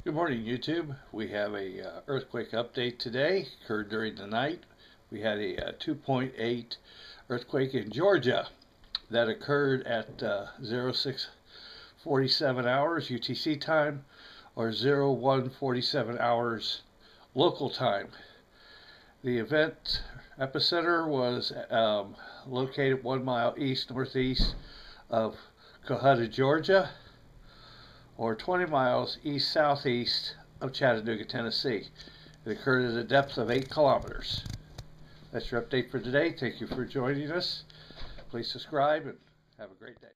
Good morning, YouTube. We have a earthquake update today. Occurred during the night. We had a 2.8 earthquake in Georgia that occurred at 0647 hours UTC time or 0147 hours local time. The event epicenter was located 1 mile east-northeast of Cohutta, Georgia, or 20 miles east-southeast of Chattanooga, Tennessee. It occurred at a depth of 8 kilometers. That's your update for today. Thank you for joining us. Please subscribe and have a great day.